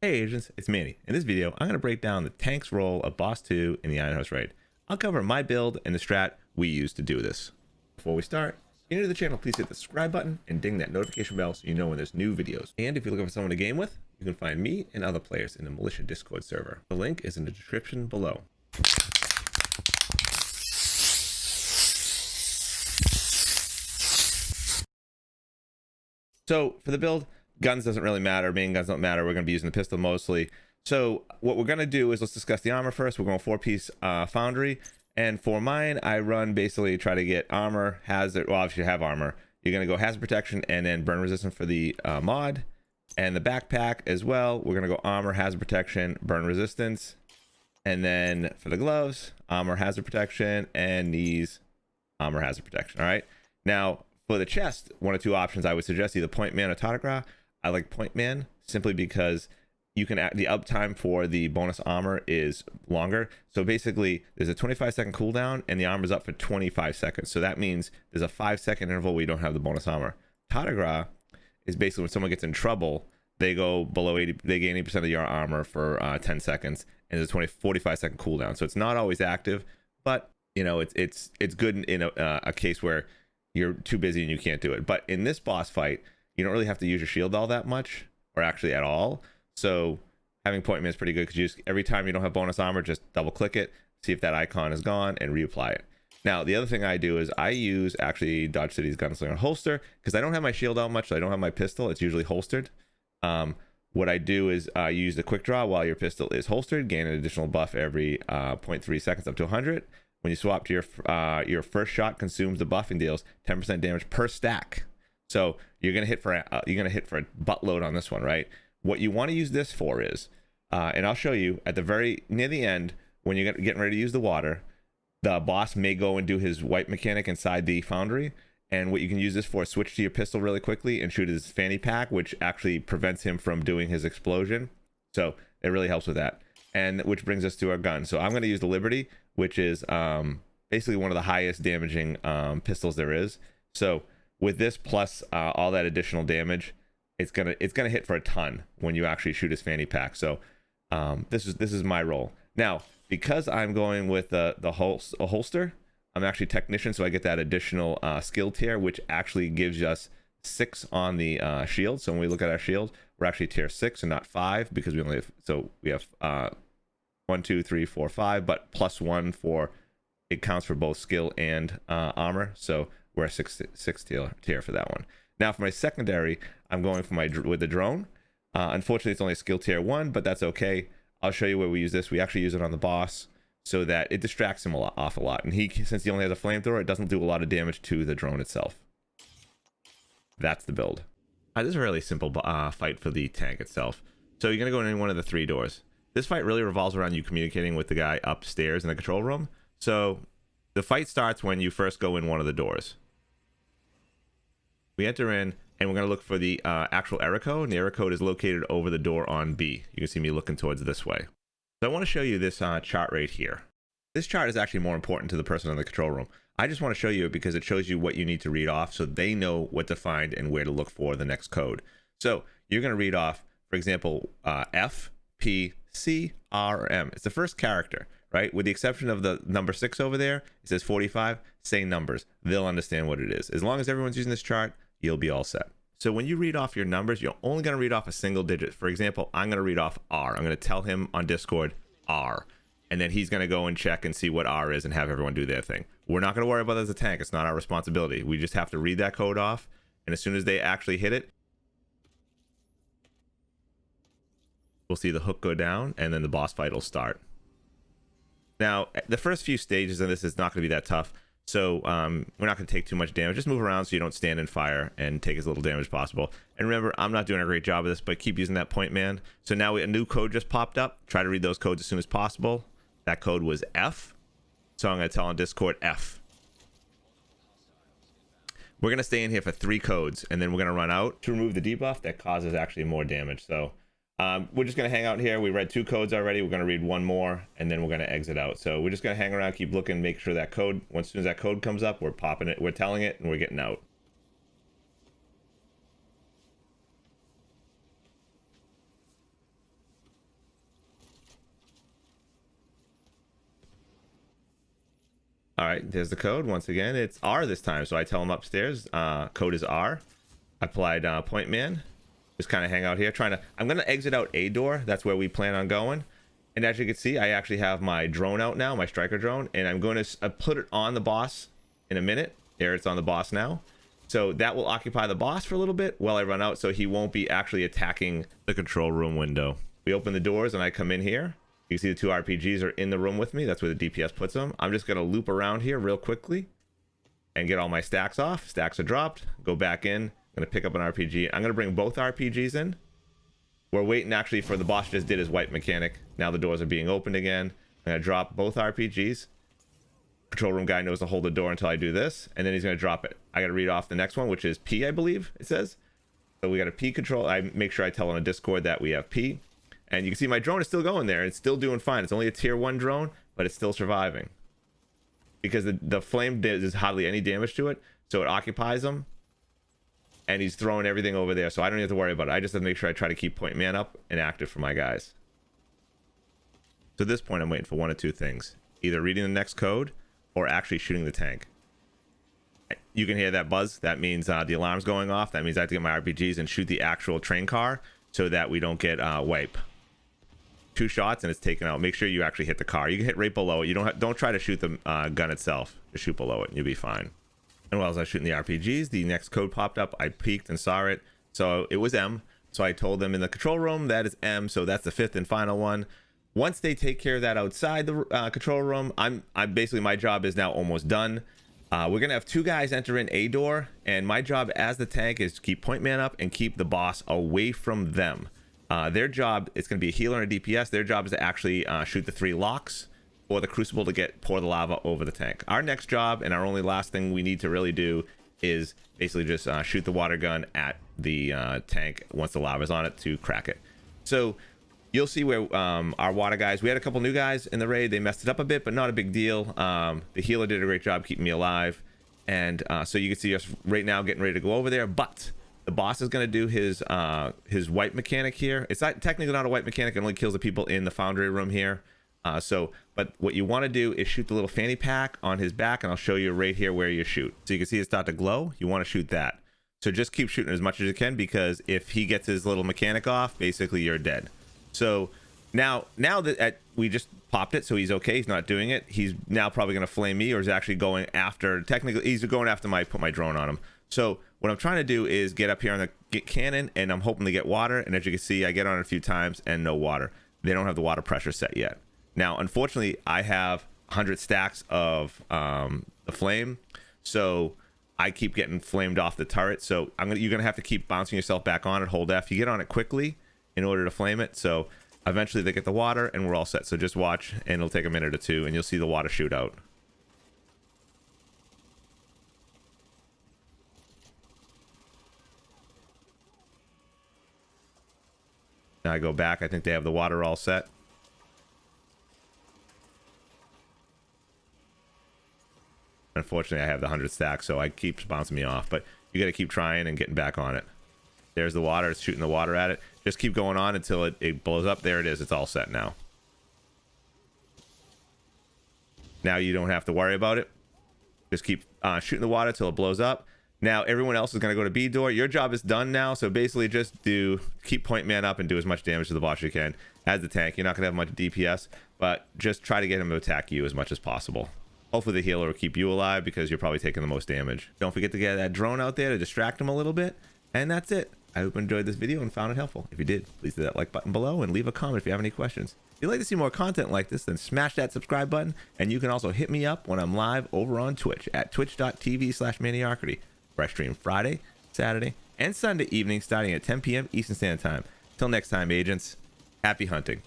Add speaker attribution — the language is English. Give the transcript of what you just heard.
Speaker 1: Hey agents, it's Manny. In this video, I'm going to break down the tank's role of Boss 2 in the Iron House raid. I'll cover my build and the strat we use to do this. Before we start, if you're new to the channel, please hit the subscribe button and ding that notification bell so you know when there's new videos. And if you're looking for someone to game with, you can find me and other players in the Militia Discord server. The link is in the description below. So for the build, guns doesn't really matter. Main guns don't matter. We're going to be using the pistol mostly. So what we're going to do is let's discuss the armor first. We're going 4-piece foundry. And for mine, I run basically try to get armor, hazard. Well, if you have armor, you're going to go hazard protection and then burn resistant for the mod. And the backpack as well, we're going to go armor, hazard protection, burn resistance. And then for the gloves, armor, hazard protection, and knees, armor, hazard protection. All right. Now, for the chest, one or two options I would suggest, either point man or Tardigrade. I like point man simply because you can the uptime for the bonus armor is longer. So basically there's a 25-second cooldown and the armor's up for 25 seconds. So that means there's a 5-second interval where you don't have the bonus armor. Tardigrade is basically when someone gets in trouble, they go below 80, they gain 80% of your armor for 10 seconds and there's a 45-second cooldown. So it's not always active, but you know, it's good in a case where you're too busy and you can't do it. But in this boss fight, you don't really have to use your shield all that much, or actually at all. So having point man is pretty good because every time you don't have bonus armor, just double click it, see if that icon is gone, and reapply it. Now the other thing I do is I use actually Dodge City's Gunslinger holster because I don't have my shield out much, so I don't have my pistol. It's usually holstered. What I do is use the quick draw while your pistol is holstered, gain an additional buff every 0.3 seconds up to 100. When you swap to your first shot consumes the buff and deals 10% damage per stack. So you're gonna hit for a buttload on this one, right? What you want to use this for is, and I'll show you at the near the end when you're getting ready to use the water, the boss may go and do his wipe mechanic inside the foundry, and what you can use this for is switch to your pistol really quickly and shoot his fanny pack, which actually prevents him from doing his explosion. So it really helps with that. And which brings us to our gun. So I'm going to use the Liberty, which is basically one of the highest damaging pistols there is. So with this plus all that additional damage, it's gonna hit for a ton when you actually shoot his fanny pack. So this is my role. Now, because I'm going with a holster, I'm actually technician, so I get that additional skill tier, which actually gives us 6 on the shield. So when we look at our shield, we're actually tier 6 and not 5 because we only have, so we have 1 2 3 4 5, but plus 1 for it counts for both skill and armor. So we're a 6 tier for that one. Now for my secondary, I'm going for with the drone. Unfortunately, it's only a skill tier 1, but that's okay. I'll show you where we use this. We actually use it on the boss so that it distracts him off a lot. And since he only has a flamethrower, it doesn't do a lot of damage to the drone itself. That's the build. This is a really simple fight for the tank itself. So you're going to go in any one of the 3 doors. This fight really revolves around you communicating with the guy upstairs in the control room. So the fight starts when you first go in one of the doors. We enter in and we're going to look for the actual error code. And the error code is located over the door on B. You can see me looking towards this way. So I want to show you this chart right here. This chart is actually more important to the person in the control room. I just want to show you it because it shows you what you need to read off so they know what to find and where to look for the next code. So you're going to read off, for example, F, P, C, R, or M. It's the first character, right? With the exception of the number 6 over there, it says 45, say numbers. They'll understand what it is. As long as everyone's using this chart, you'll be all set. So when you read off your numbers, you're only going to read off a single digit. For example, I'm going to read off R. I'm going to tell him on Discord R. And then he's going to go and check and see what R is and have everyone do their thing. We're not going to worry about it as a tank. It's not our responsibility. We just have to read that code off. And as soon as they actually hit it, we'll see the hook go down and then the boss fight will start. Now, the first few stages of this is not going to be that tough. So we're not going to take too much damage. Just move around so you don't stand in fire and take as little damage as possible. And remember, I'm not doing a great job of this, but keep using that point man. So now a new code just popped up. Try to read those codes as soon as possible. That code was F. So I'm going to tell on Discord F. We're going to stay in here for 3 codes, and then we're going to run out to remove the debuff that causes actually more damage. So we're just going to hang out here. We read 2 codes already. We're going to read 1 more, and then we're going to exit out. So we're just going to hang around, keep looking, make sure that code, as soon as that code comes up, we're popping it, we're telling it, and we're getting out. All right, there's the code. Once again, it's R this time. So I tell him upstairs, code is R. I applied point man. Just kind of hang out here I'm going to exit out A door. That's where we plan on going. And as you can see, I actually have my drone out now, my striker drone, and I'm going to put it on the boss in a minute. There, it's on the boss now. So that will occupy the boss for a little bit while I run out, so he won't be actually attacking the control room window. We open the doors and I come in here. You can see the 2 RPGs are in the room with me. That's where the DPS puts them. I'm just going to loop around here real quickly and get all my stacks off. Stacks are dropped. Go back in. I'm going to pick up an RPG. I'm going to bring both RPGs in. We're waiting actually for the boss just did his wipe mechanic. Now the doors are being opened again. I'm going to drop both RPGs. Control room guy knows to hold the door until I do this, and then he's going to drop it. I got to read off the next one, which is P, I believe it says. So we got a P control. I make sure I tell on a Discord that we have P. And you can see my drone is still going there. It's still doing fine. It's only a tier 1 drone, but it's still surviving. Because the flame does hardly any damage to it. So it occupies them. And he's throwing everything over there. So I don't have to worry about it. I just have to make sure I try to keep point man up and active for my guys. So at this point, I'm waiting for one of two things. Either reading the next code or actually shooting the tank. You can hear that buzz. That means the alarm's going off. That means I have to get my RPGs and shoot the actual train car so that we don't get wipe. 2 shots and it's taken out. Make sure you actually hit the car. You can hit right below it. You don't try to shoot the gun itself. Just shoot below it and you'll be fine. And while I was shooting the RPGs, the next code popped up. I peeked and saw it. So it was M. So I told them in the control room that is M. So that's the 5th and final one. Once they take care of that outside the control room, I'm basically, my job is now almost done. We're gonna have 2 guys enter in A door, and my job as the tank is to keep point man up and keep the boss away from them. Their job, it's gonna be a healer and a DPS. Their job is to actually shoot the 3 locks or the crucible to pour the lava over the tank. Our next job and our only last thing we need to really do is basically just shoot the water gun at the tank once the lava's on it to crack it. So you'll see where our water guys, we had a couple new guys in the raid. They messed it up a bit, but not a big deal. The healer did a great job keeping me alive. And so you can see us right now getting ready to go over there. But the boss is going to do his wipe mechanic here. It's not technically not a wipe mechanic. It only kills the people in the foundry room here. But what you want to do is shoot the little fanny pack on his back. And I'll show you right here where you shoot. So you can see it start to glow. You want to shoot that. So just keep shooting as much as you can, because if he gets his little mechanic off, basically you're dead. So now that we just popped it, so he's okay, he's not doing it, he's now probably going to flame me, or is actually going after, technically he's going after put my drone on him. So what I'm trying to do is get up here on the cannon, and I'm hoping to get water, and as you can see, I get on it a few times and no water. They don't have the water pressure set yet. Now unfortunately I have 100 stacks of the flame, so I keep getting flamed off the turret. So you're gonna have to keep bouncing yourself back on it, hold F. You get on it quickly in order to flame it. So eventually they get the water and we're all set. So just watch, and it'll take a minute or 2 and you'll see the water shoot out. Now I go back. I think they have the water all set. Unfortunately, I have the 100 stacks, so it keeps bouncing me off. But you got to keep trying and getting back on it. There's the water. It's shooting the water at it. Just keep going on until it blows up. There it is. It's all set now. Now you don't have to worry about it. Just keep shooting the water till it blows up. Now everyone else is going to go to B door. Your job is done now. So basically just keep point man up and do as much damage to the boss as you can. As the tank, you're not going to have much DPS, but just try to get him to attack you as much as possible. Hopefully the healer will keep you alive, because you're probably taking the most damage. Don't forget to get that drone out there to distract him a little bit. And that's it. I hope you enjoyed this video and found it helpful. If you did, please hit that like button below and leave a comment if you have any questions. If you'd like to see more content like this, then smash that subscribe button. And you can also hit me up when I'm live over on Twitch at twitch.tv/Maniacrity, where I stream Friday, Saturday, and Sunday evening starting at 10 p.m. Eastern Standard Time. Till next time, agents, happy hunting.